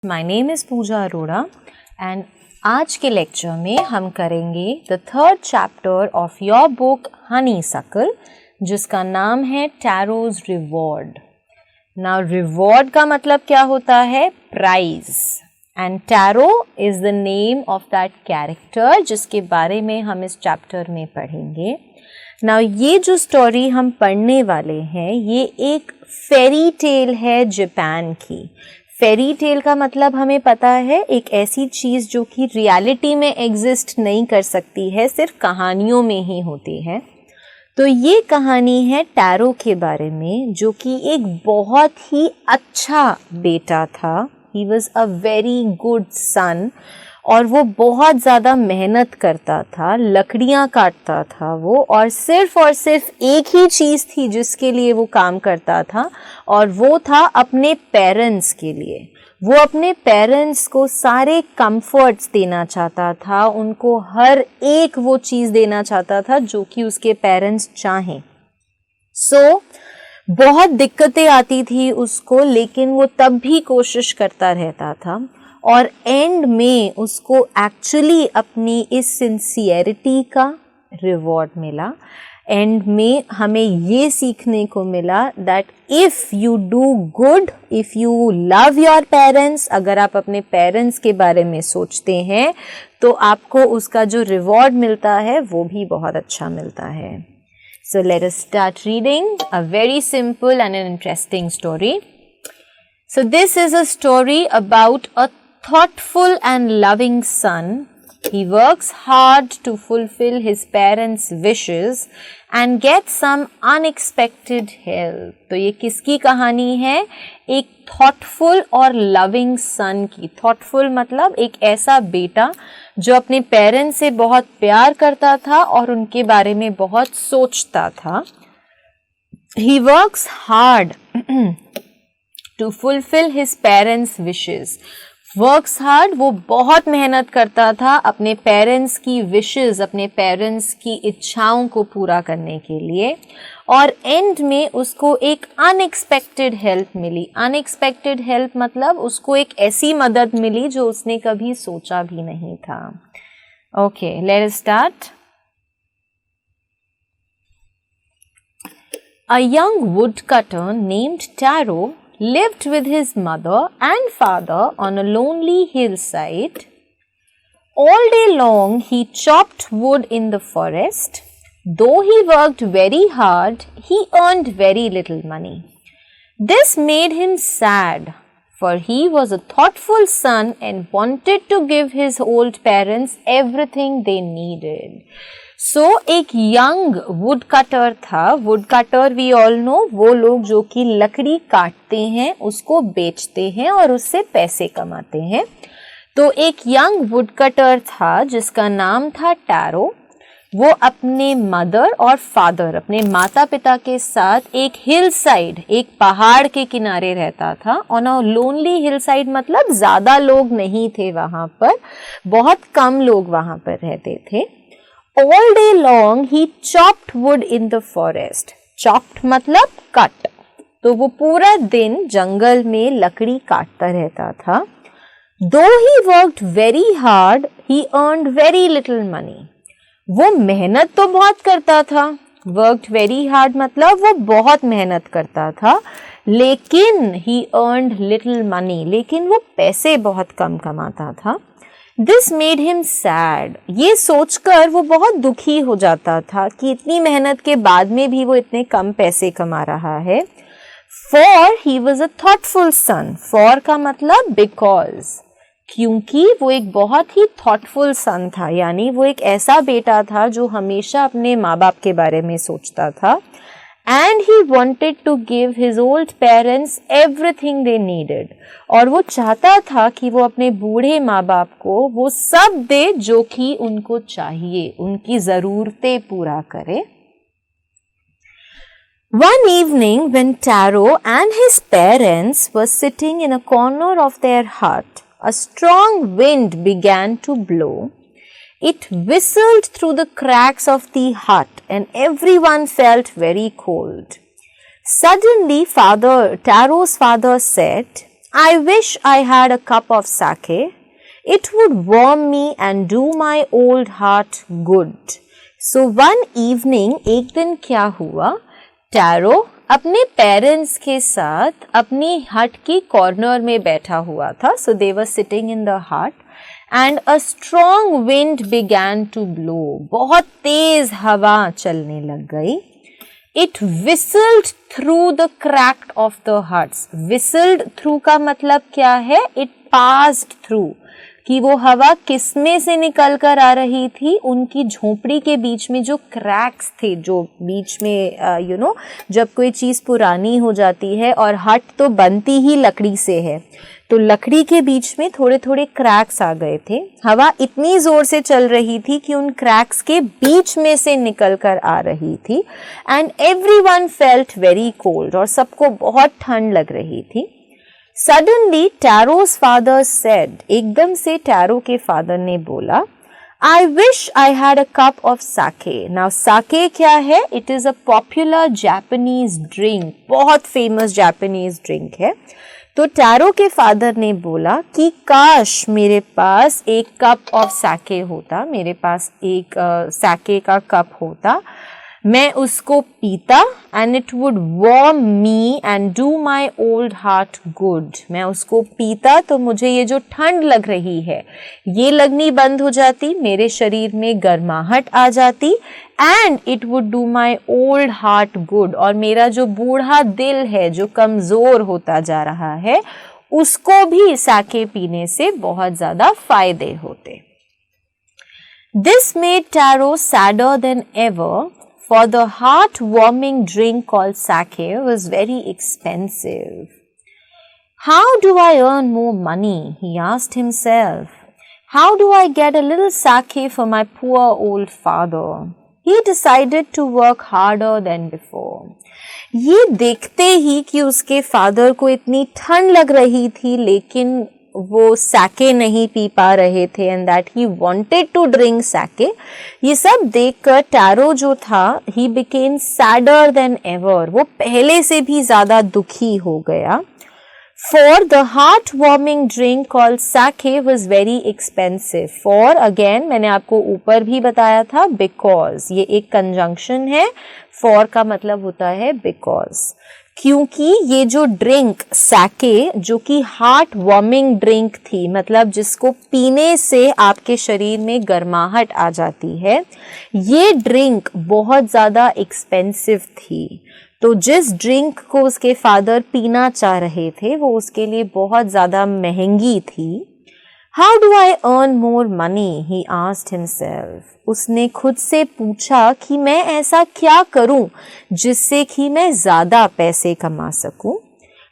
My name is Pooja Arora and आज के lecture में हम करेंगे the third chapter of your book Honeysuckle, जिसका नाम है टैरोज रिवॉर्ड। नाउ रिवॉर्ड का मतलब क्या होता है? Prize. And Taro is the name of that character जिसके बारे में हम इस चैप्टर में पढ़ेंगे। नाउ ये जो स्टोरी हम पढ़ने वाले हैं ये एक फेरी टेल है जापान की। फेरी टेल का मतलब हमें पता है एक ऐसी चीज़ जो कि रियलिटी में एग्जिस्ट नहीं कर सकती है, सिर्फ कहानियों में ही होती है। तो ये कहानी है टैरो के बारे में, जो कि एक बहुत ही अच्छा बेटा था। He was a very good son और वो बहुत ज़्यादा मेहनत करता था, लकड़ियाँ काटता था वो, और सिर्फ एक ही चीज़ थी जिसके लिए वो काम करता था और वो था अपने पेरेंट्स के लिए। वो अपने पेरेंट्स को सारे कंफर्ट्स देना चाहता था, उनको हर एक वो चीज़ देना चाहता था जो कि उसके पेरेंट्स चाहें। बहुत दिक्कतें आती थी उसको, लेकिन वो तब भी कोशिश करता रहता था और एंड में उसको एक्चुअली अपनी इस सिंसियरिटी का रिवॉर्ड मिला। एंड में हमें ये सीखने को मिला that if you do good, if you love your parents, अगर आप अपने पेरेंट्स के बारे में सोचते हैं तो आपको उसका जो रिवॉर्ड मिलता है वो भी बहुत अच्छा मिलता है। So let us start reading a very simple and an interesting story. So this is a story about a thoughtful and loving son. He works hard to fulfill his parents' wishes and gets some unexpected help. तो ये किसकी कहानी है? एक thoughtful और loving son की। thoughtful मतलब एक ऐसा बेटा जो अपने पेरेंट्स से बहुत प्यार करता था और उनके बारे में बहुत सोचता था। He works hard to fulfill his parents' wishes. Works hard, वो बहुत मेहनत करता था अपने पेरेंट्स की विशेस, अपने पेरेंट्स की इच्छाओं को पूरा करने के लिए, और एंड में उसको एक अनएक्सपेक्टेड हेल्प मिली। अनएक्सपेक्टेड हेल्प मतलब उसको एक ऐसी मदद मिली जो उसने कभी सोचा भी नहीं था। Okay, let us start. A young woodcutter named Taro lived with his mother and father on a lonely hillside. All day long he chopped wood in the forest. Though he worked very hard, he earned very little money. This made him sad, for he was a thoughtful son and wanted to give his old parents everything they needed. एक young wood cutter था। Wood cutter we all know, वो लोग जो कि लकड़ी काटते हैं, उसको बेचते हैं और उससे पैसे कमाते हैं। तो एक यंग वुड कटर था जिसका नाम था टैरो। वो अपने मदर और फादर, अपने माता पिता के साथ एक हिल साइड, एक पहाड़ के किनारे रहता था। On a lonely hill side मतलब ज़्यादा लोग नहीं थे वहाँ पर, बहुत कम लोग वहाँ पर रहते थे। All day long he chopped wood in the forest. Chopped मतलब कट। तो वो पूरा दिन जंगल में लकड़ी काटता रहता था। Though he worked very hard, he earned very little money. वो मेहनत तो बहुत करता था। Worked very hard मतलब वो बहुत मेहनत करता था, लेकिन he earned little money, लेकिन वो पैसे बहुत कम कमाता था। This made him sad. ये सोचकर वो बहुत दुखी हो जाता था कि इतनी मेहनत के बाद में भी वो इतने कम पैसे कमा रहा है। For he was a thoughtful son. For का मतलब because, क्योंकि वो एक बहुत ही thoughtful son था, यानी वो एक ऐसा बेटा था जो हमेशा अपने माँ बाप के बारे में सोचता था। And he wanted to give his old parents everything they needed. और वो चाहता था कि वो अपने बूढ़े माँ बाप को वो सब दे जो कि उनको चाहिए, उनकी ज़रूरतें पूरा करे। One evening when Taro and his parents were sitting in a corner of their hut, a strong wind began to blow. It whistled through the cracks of the hut and everyone felt very cold. Suddenly Taro's father said, I wish I had a cup of sake. It would warm me and do my old heart good. So one evening, एक दिन क्या हुआ, tarot अपने parents के साथ अपनी हट की कॉर्नर में बैठा हुआ था. So they were sitting in the hut and a strong wind began to blow. बहुत तेज हवा चलने लग गई. It whistled through the crack of the huts. Whistled through का मतलब क्या है? It passed through. कि वो हवा किसमें से निकल कर आ रही थी, उनकी झोपड़ी के बीच में जो क्रैक्स थे, जो बीच में जब कोई चीज़ पुरानी हो जाती है और हट तो बनती ही लकड़ी से है, तो लकड़ी के बीच में थोड़े थोड़े क्रैक्स आ गए थे. हवा इतनी ज़ोर से चल रही थी कि उन क्रैक्स के बीच में से निकल कर आ रही थी. And everyone felt very cold, और सबको बहुत ठंड लग रही थी. Suddenly, Taro's father said, एकदम से टैरो के फादर ने बोला, I wish I had a cup of sake. Now, sake क्या है? It is a popular Japanese drink. बहुत famous Japanese drink है. तो टैरो के फादर ने बोला कि काश मेरे पास एक कप ऑफ सैके होता, मेरे पास एक सैके का कप होता, मैं उसको पीता and it would warm me and do my old heart good. मैं उसको पीता तो मुझे ये जो ठंड लग रही है ये लगनी बंद हो जाती, मेरे शरीर में गर्माहट आ जाती and it would do my old heart good. और मेरा जो बूढ़ा दिल है जो कमज़ोर होता जा रहा है उसको भी साके पीने से बहुत ज़्यादा फायदे होते. This made Taro sadder than ever. For the heart-warming drink called sake was very expensive. How do I earn more money? He asked himself. How do I get a little sake for my poor old father? He decided to work harder than before. ये देखते ही कि उसके father को इतनी ठंड लग रही थी लेकिन वो साके नहीं पी पा रहे थे and that he wanted to drink sake, ये सब देखकर टैरो जो था he became sadder than ever. वो पहले से भी ज़्यादा दुखी हो गया. For the heart warming drink called sake was very expensive. For again मैंने आपको ऊपर भी बताया था बिकॉज, ये एक कंजंक्शन है. फॉर का मतलब होता है बिकॉज, क्योंकि ये जो ड्रिंक साके जो कि हार्ट वार्मिंग ड्रिंक थी, मतलब जिसको पीने से आपके शरीर में गर्माहट आ जाती है, ये ड्रिंक बहुत ज़्यादा एक्सपेंसिव थी. तो जिस ड्रिंक को उसके फादर पीना चाह रहे थे वो उसके लिए बहुत ज़्यादा महंगी थी. How do I earn more money? He asked himself. उसने खुद से पूछा कि मैं ऐसा क्या करूं जिससे कि मैं ज़्यादा पैसे कमा सकूं.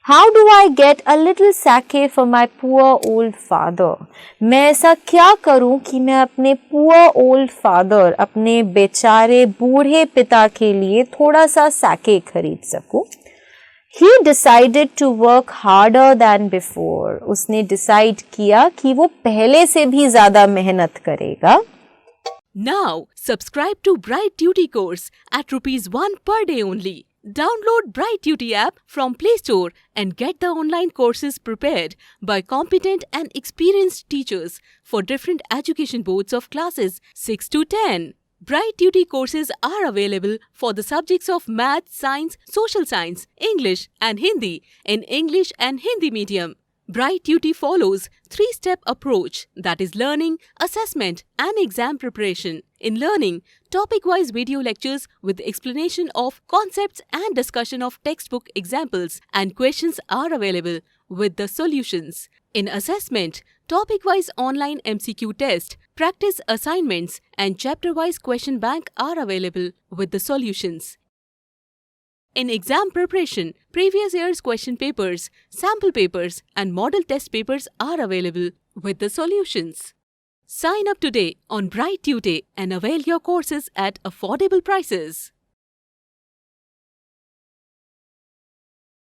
How do I get a little सैके for my poor old father? मैं ऐसा क्या करूं कि मैं अपने पुअर ओल्ड फादर, अपने बेचारे बूढ़े पिता के लिए थोड़ा सा सैके खरीद सकूं. He decided to work harder than before. उसने डिसाइड किया कि वो पहले से भी ज़्यादा मेहनत करेगा. Now, subscribe to Bright Duty course at ₹1 per day only. Download Bright Duty app from Play Store and get the online courses prepared by competent and experienced teachers for different education boards of classes 6 to 10. Bright Duty courses are available for the subjects of Math, Science, Social Science, English and Hindi in English and Hindi medium. Bright Duty follows 3-step approach, that is learning, assessment and exam preparation. In learning, topic-wise video lectures with explanation of concepts and discussion of textbook examples and questions are available with the solutions. In assessment, topic-wise online MCQ test, practice assignments and chapter-wise question bank are available with the solutions. In exam preparation, previous year's question papers, sample papers and model test papers are available with the solutions. Sign up today on Bright Tutor and avail your courses at affordable prices.